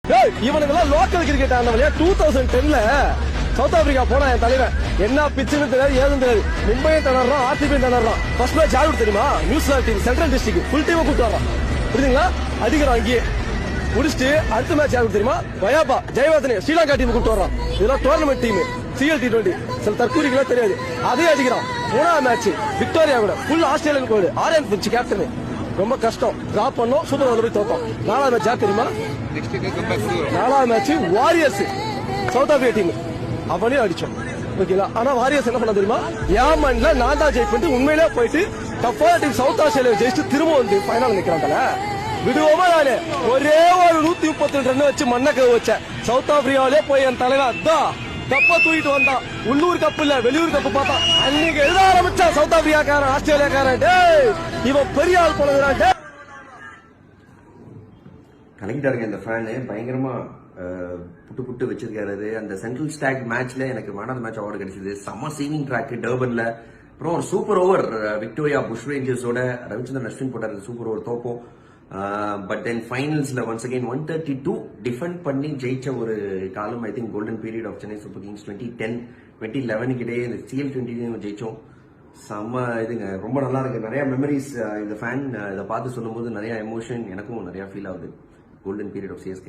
இவனுங்கெல்லாம் local cricket ஆனவளையா 2010ல south Africa போனா என் தலைவன் என்ன பிச்சுன்னு தெரியாது ஏதும் தெரியாது. மும்பையும் திணறான், ஆர்டிபியும் திணறான். ஃபர்ஸ்ட் மேட்ச் யாரு தெரியுமா? New Zealand team, central district full டீமை கூப்பிட்டு வரான். புரியுதுங்களா? அடிக்கிறான் அங்கேயே முடிச்சுட்டு அடுத்த மேட்ச் யாருக்கு தெரியுமா? வயாபா ஜெயவர்தனே ஸ்ரீலங்கா டீம் கூப்பிட்டு வரான். இதெல்லாம் டோர்னமெண்ட் டீம், CL T20. சில தற்கூரிகளா தெரியாது. அதே அடிக்கிறான். மூணாவது மேட்ச் விக்டோரியா கூட ஃபுல் ஆஸ்திரேலியன் கோடு, ஆரியன் பிச் கேப்டன். ரொம்ப கஷ்டம், டிராப் பண்ணோம், சூப்பர் ஓவர் போய் தோத்தோம். நாலாவது மேட்ச் யார் தெரியுமா? நாலாவது match warriors south Africa team, அவனையும் அடிச்சோம். ஓகேங்களா? ஆனா வாரியர்ஸ் என்ன பண்ண தெரியுமா? ஏமன்ல நான் தான் ஜெயிப்பு உண்மையிலே போயிட்டு டஃபான டீம் சவுத் ஆஸ்திரேலியா ஜெயிச்சு திரும்ப வந்து ஃபைனல் நிக்கிறாங்கல்ல. விடுவோமா? நானு ஒரே ஒரு 132 ரன் வச்சு மண்ணக்க வச்சேன். சவுத் ஆப்பிரிக்காவிலே போய் என் தலைவன் அதான் கப்ப தூக்கிட்டு வந்தான். உள்ளூர் கப்பு இல்ல, வெளியூர் கப்பு பார்த்தா அன்னைக்கு எழுத ஆரம்பிச்சா சவுத் ஆப்பிரிக்காக்காரன், ஆஸ்திரேலியாக்காரன். இவன் பெரிய ஆள் போனதுறான். கலெக்டருங்க இந்த ஃபேனு பயங்கரமா புட்டு வச்சிருக்காரு. அந்த சென்ட்ரல் ஸ்டாக் மேட்ச்ல எனக்கு man of the match award கிடைச்சது. செம்ம சீனிங் ட்ராக் டர்பன்ல. அப்புறம் ஒரு சூப்பர் ஓவர் விக்டோரியா புஷ் ரேஞ்சர்ஸோட ரவிச்சந்திரன் அஸ்வின் போட்டாரு. சூப்பர் ஓவர் தோப்போம். பட் தென் ஃபைனல்ஸ்ல ஒன்ஸ் அகைன் 132 டிஃபெண்ட் பண்ணி ஜெயிச்ச ஒரு காலம். I think golden period of Chennai Super Kings 2010 2011 கிட்டே இந்த CL20 ஜெயிச்சோம். செம்ம இதுங்க, ரொம்ப நல்லா இருக்கு. நிறைய மெமரிஸ். இந்த ஃபேன் இதை பார்த்து சொல்லும்போது நிறைய எமோஷன் எனக்கும் நிறைய ஃபீல் ஆகுது. Golden period of CSK.